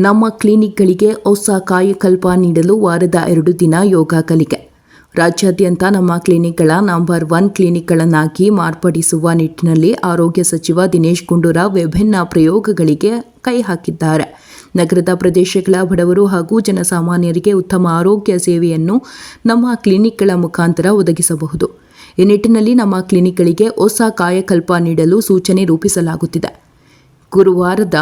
ನಮ್ಮ ಕ್ಲಿನಿಕ್ಗಳಿಗೆ ಹೊಸ ಕಾಯಕಲ್ಪ ನೀಡಲು ವಾರದ 2 ದಿನ ಯೋಗ ಕಲಿಕೆ. ರಾಜ್ಯಾದ್ಯಂತ ನಮ್ಮ ಕ್ಲಿನಿಕ್ಗಳ ನಂಬರ್ 1 ಕ್ಲಿನಿಕ್ಗಳನ್ನಾಗಿ ಮಾರ್ಪಡಿಸುವ ನಿಟ್ಟಿನಲ್ಲಿ ಆರೋಗ್ಯ ಸಚಿವ ದಿನೇಶ್ ಗುಂಡೂರಾವ್ ವಿಭಿನ್ನ ಪ್ರಯೋಗಗಳಿಗೆ ಕೈ ಹಾಕಿದ್ದಾರೆ. ನಗರದ ಪ್ರದೇಶಗಳ ಬಡವರು ಹಾಗೂ ಜನಸಾಮಾನ್ಯರಿಗೆ ಉತ್ತಮ ಆರೋಗ್ಯ ಸೇವೆಯನ್ನು ನಮ್ಮ ಕ್ಲಿನಿಕ್ಗಳ ಮುಖಾಂತರ ಒದಗಿಸಬಹುದು. ಈ ನಿಟ್ಟಿನಲ್ಲಿ ನಮ್ಮ ಕ್ಲಿನಿಕ್ಗಳಿಗೆ ಹೊಸ ಕಾಯಕಲ್ಪ ನೀಡಲು ಸೂಚನೆ ರೂಪಿಸಲಾಗುತ್ತಿದೆ. ಗುರುವಾರದ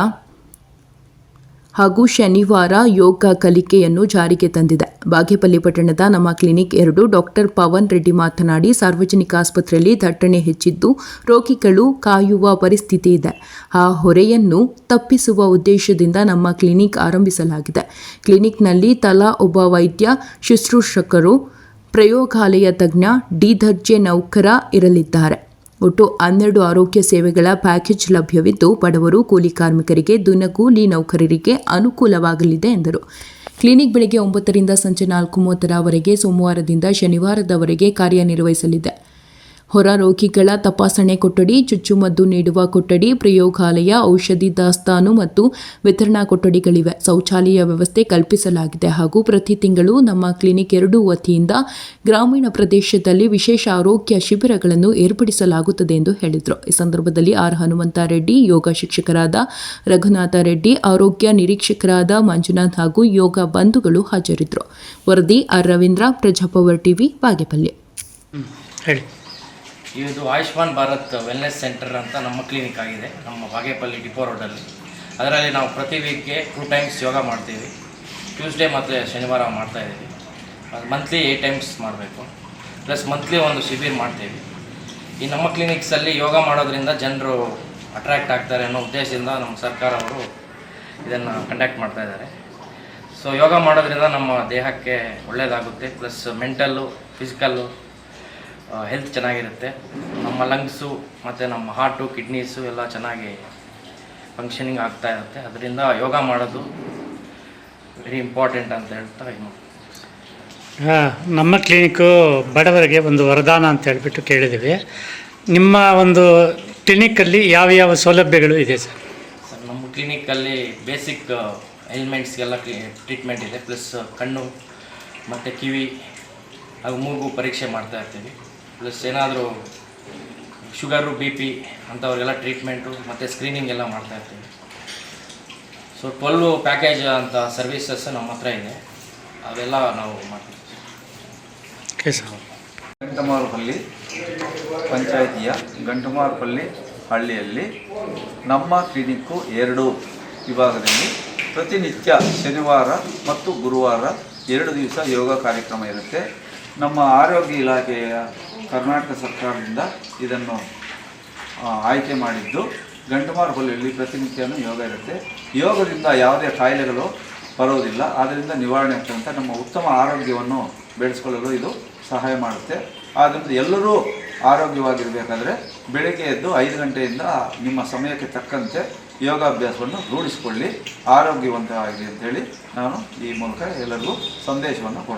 ಹಾಗೂ ಶನಿವಾರ ಯೋಗ ಕಲಿಕೆಯನ್ನು ಜಾರಿಗೆ ತಂದಿದೆ. ಬಾಗೇಪಲ್ಲಿ ಪಟ್ಟಣದ ನಮ್ಮ ಕ್ಲಿನಿಕ್ 2 ಡಾಕ್ಟರ್ ಪವನ್ ರೆಡ್ಡಿ ಮಾತನಾಡಿ, ಸಾರ್ವಜನಿಕ ಆಸ್ಪತ್ರೆಯಲ್ಲಿ ದಟ್ಟಣೆ ಹೆಚ್ಚಿದ್ದು ರೋಗಿಗಳು ಕಾಯುವ ಪರಿಸ್ಥಿತಿ ಇದೆ. ಆ ಹೊರೆಯನ್ನು ತಪ್ಪಿಸುವ ಉದ್ದೇಶದಿಂದ ನಮ್ಮ ಕ್ಲಿನಿಕ್ ಆರಂಭಿಸಲಾಗಿದೆ. ಕ್ಲಿನಿಕ್ನಲ್ಲಿ ತಲಾ ಒಬ್ಬ ವೈದ್ಯ, ಶುಶ್ರೂಷಕರು, ಪ್ರಯೋಗಾಲಯ ತಜ್ಞ, ಡಿ ದರ್ಜೆ ನೌಕರ ಇರಲಿದ್ದಾರೆ. ಒಟ್ಟು 12 ಆರೋಗ್ಯ ಸೇವೆಗಳ ಪ್ಯಾಕೇಜ್ ಲಭ್ಯವಿದ್ದು ಬಡವರು, ಕೂಲಿ ಕಾರ್ಮಿಕರಿಗೆ, ದಿನಗೂಲಿ ನೌಕರರಿಗೆ ಅನುಕೂಲವಾಗಲಿದೆ ಎಂದರು. ಕ್ಲಿನಿಕ್ ಬೆಳಗ್ಗೆ 9 ರಿಂದ ಸಂಜೆ 4:30 ಸೋಮವಾರದಿಂದ ಶನಿವಾರದವರೆಗೆ ಕಾರ್ಯನಿರ್ವಹಿಸಲಿದೆ. ಹೊರ ರೋಗಿಗಳ ತಪಾಸಣೆ ಕೊಠಡಿ, ಚುಚ್ಚುಮದ್ದು ನೀಡುವ ಕೊಠಡಿ, ಪ್ರಯೋಗಾಲಯ, ಔಷಧಿ ದಾಸ್ತಾನು ಮತ್ತು ವಿತರಣಾ ಕೊಠಡಿಗಳಿವೆ. ಶೌಚಾಲಯ ವ್ಯವಸ್ಥೆ ಕಲ್ಪಿಸಲಾಗಿದೆ ಹಾಗೂ ಪ್ರತಿ ತಿಂಗಳು ನಮ್ಮ ಕ್ಲಿನಿಕ್ 2 ವತಿಯಿಂದ ಗ್ರಾಮೀಣ ಪ್ರದೇಶದಲ್ಲಿ ವಿಶೇಷ ಆರೋಗ್ಯ ಶಿಬಿರಗಳನ್ನು ಏರ್ಪಡಿಸಲಾಗುತ್ತದೆ ಎಂದು ಹೇಳಿದರು. ಈ ಸಂದರ್ಭದಲ್ಲಿ ಆರ್ ಹನುಮಂತ ರೆಡ್ಡಿ, ಯೋಗ ಶಿಕ್ಷಕರಾದ ರಘುನಾಥ ರೆಡ್ಡಿ, ಆರೋಗ್ಯ ನಿರೀಕ್ಷಕರಾದ ಮಂಜುನಾಥ್ ಹಾಗೂ ಯೋಗ ಬಂಧುಗಳು ಹಾಜರಿದ್ದರು. ವರದಿ ಆರ್ ರವೀಂದ್ರ, ಪ್ರಜಾಪವರ್ ಟಿವಿ, ಬಾಗೇಪಲ್ಲಿ. ಇದು ಆಯುಷ್ಮಾನ್ ಭಾರತ್ ವೆಲ್ನೆಸ್ ಸೆಂಟರ್ ಅಂತ ನಮ್ಮ ಕ್ಲಿನಿಕ್ ಆಗಿದೆ, ನಮ್ಮ ಬಾಗೇಪಲ್ಲಿ ಡಿಪೋ ರೋಡಲ್ಲಿ. ಅದರಲ್ಲಿ ನಾವು ಪ್ರತಿ ವೀಕ್ಗೆ 2 ಟೈಮ್ಸ್ ಯೋಗ ಮಾಡ್ತೀವಿ. ಟ್ಯೂಸ್ಡೇ ಮತ್ತು ಶನಿವಾರ ಮಾಡ್ತಾಯಿದ್ದೀವಿ. ಅದು ಮಂತ್ಲಿ 8 ಟೈಮ್ಸ್ ಮಾಡಬೇಕು. ಪ್ಲಸ್ ಮಂತ್ಲಿ ಒಂದು ಶಿಬಿರ ಮಾಡ್ತೀವಿ. ಈ ನಮ್ಮ ಕ್ಲಿನಿಕ್ಸಲ್ಲಿ ಯೋಗ ಮಾಡೋದ್ರಿಂದ ಜನರು ಅಟ್ರ್ಯಾಕ್ಟ್ ಆಗ್ತಾರೆ ಅನ್ನೋ ಉದ್ದೇಶದಿಂದ ನಮ್ಮ ಸರ್ಕಾರವರು ಇದನ್ನು ಕಂಡಕ್ಟ್ ಮಾಡ್ತಾಯಿದ್ದಾರೆ. ಸೊ ಯೋಗ ಮಾಡೋದ್ರಿಂದ ನಮ್ಮ ದೇಹಕ್ಕೆ ಒಳ್ಳೆಯದಾಗುತ್ತೆ. ಪ್ಲಸ್ ಮೆಂಟಲ್ಲು, ಫಿಸಿಕಲ್ಲು ಹೆಲ್ತ್ ಚೆನ್ನಾಗಿರುತ್ತೆ. ನಮ್ಮ ಲಂಗ್ಸು ಮತ್ತು ನಮ್ಮ ಹಾರ್ಟು, ಕಿಡ್ನೀಸು ಎಲ್ಲ ಚೆನ್ನಾಗಿ ಫಂಕ್ಷನಿಂಗ್ ಆಗ್ತಾ ಇರುತ್ತೆ. ಅದರಿಂದ ಯೋಗ ಮಾಡೋದು ವೆರಿ ಇಂಪಾರ್ಟೆಂಟ್ ಅಂತ ಹೇಳ್ತಾ ನಮ್ಮ ಕ್ಲಿನಿಕ್ಕು ಬಡವರಿಗೆ ಒಂದು ವರದಾನ ಅಂತ ಹೇಳ್ಬಿಟ್ಟು ಕೇಳಿದ್ದೀವಿ. ನಿಮ್ಮ ಒಂದು ಕ್ಲಿನಿಕ್ಕಲ್ಲಿ ಯಾವ ಸೌಲಭ್ಯಗಳು ಇದೆ ಸರ್? ನಮ್ಮ ಕ್ಲಿನಿಕ್ಕಲ್ಲಿ ಬೇಸಿಕ್ ಎಲಿಮೆಂಟ್ಸ್ಗೆಲ್ಲ ಟ್ರೀಟ್ಮೆಂಟ್ ಇದೆ. ಪ್ಲಸ್ ಕಣ್ಣು ಮತ್ತು ಕಿವಿ ಹಾಗೂ ಮೂಗು ಪರೀಕ್ಷೆ ಮಾಡ್ತಾ ಇರ್ತೀವಿ. ಪ್ಲಸ್ ಏನಾದರೂ ಶುಗರು, BP ಅಂಥವ್ರಿಗೆಲ್ಲ ಟ್ರೀಟ್ಮೆಂಟು ಮತ್ತು ಸ್ಕ್ರೀನಿಂಗ್ ಎಲ್ಲ ಮಾಡ್ತಾಯಿರ್ತೀವಿ. ಸೊ 12 ಪ್ಯಾಕೇಜ್ ಅಂತ ಸರ್ವೀಸಸ್ ನಮ್ಮ ಹತ್ರ ಇದೆ. ಅವೆಲ್ಲ ನಾವು ಮಾಡ್ತೀವಿ. ಗಂಟಮಾರುಪಲ್ಲಿ ಪಂಚಾಯಿತಿಯ ಗಂಟಮಾರುಪಲ್ಲಿ ಹಳ್ಳಿಯಲ್ಲಿ ನಮ್ಮ ಕ್ಲಿನಿಕ್ಕು 2 ವಿಭಾಗದಲ್ಲಿ ಪ್ರತಿನಿತ್ಯ ಶನಿವಾರ ಮತ್ತು ಗುರುವಾರ 2 ದಿವಸ ಯೋಗ ಕಾರ್ಯಕ್ರಮ ಇರುತ್ತೆ. ನಮ್ಮ ಆರೋಗ್ಯ ಇಲಾಖೆಯ ಕರ್ನಾಟಕ ಸರ್ಕಾರದಿಂದ ಇದನ್ನು ಆಯ್ಕೆ ಮಾಡಿದ್ದು. ಗಂಟಮಾರುಪಲ್ಲಿಯಲ್ಲಿ ಪ್ರತಿನಿತ್ಯನೂ ಯೋಗ ಇರುತ್ತೆ. ಯೋಗದಿಂದ ಯಾವುದೇ ಕಾಯಿಲೆಗಳು ಬರೋದಿಲ್ಲ. ಆದ್ದರಿಂದ ನಿವಾರಣೆ ಆಗ್ತಂತ ನಮ್ಮ ಉತ್ತಮ ಆರೋಗ್ಯವನ್ನು ಬೆಳೆಸ್ಕೊಳ್ಳಲು ಇದು ಸಹಾಯ ಮಾಡುತ್ತೆ. ಆದ್ದರಿಂದ ಎಲ್ಲರೂ ಆರೋಗ್ಯವಾಗಿರಬೇಕಾದ್ರೆ ಬೆಳಗ್ಗೆ ಎದ್ದು 5 ಗಂಟೆಯಿಂದ ನಿಮ್ಮ ಸಮಯಕ್ಕೆ ತಕ್ಕಂತೆ ಯೋಗಾಭ್ಯಾಸವನ್ನು ರೂಢಿಸಿಕೊಳ್ಳಿ, ಆರೋಗ್ಯವಂತರಾಗಲಿ ಅಂತೇಳಿ ನಾನು ಈ ಮೂಲಕ ಎಲ್ಲರಿಗೂ ಸಂದೇಶವನ್ನು ಕೊಡ್ತೀನಿ.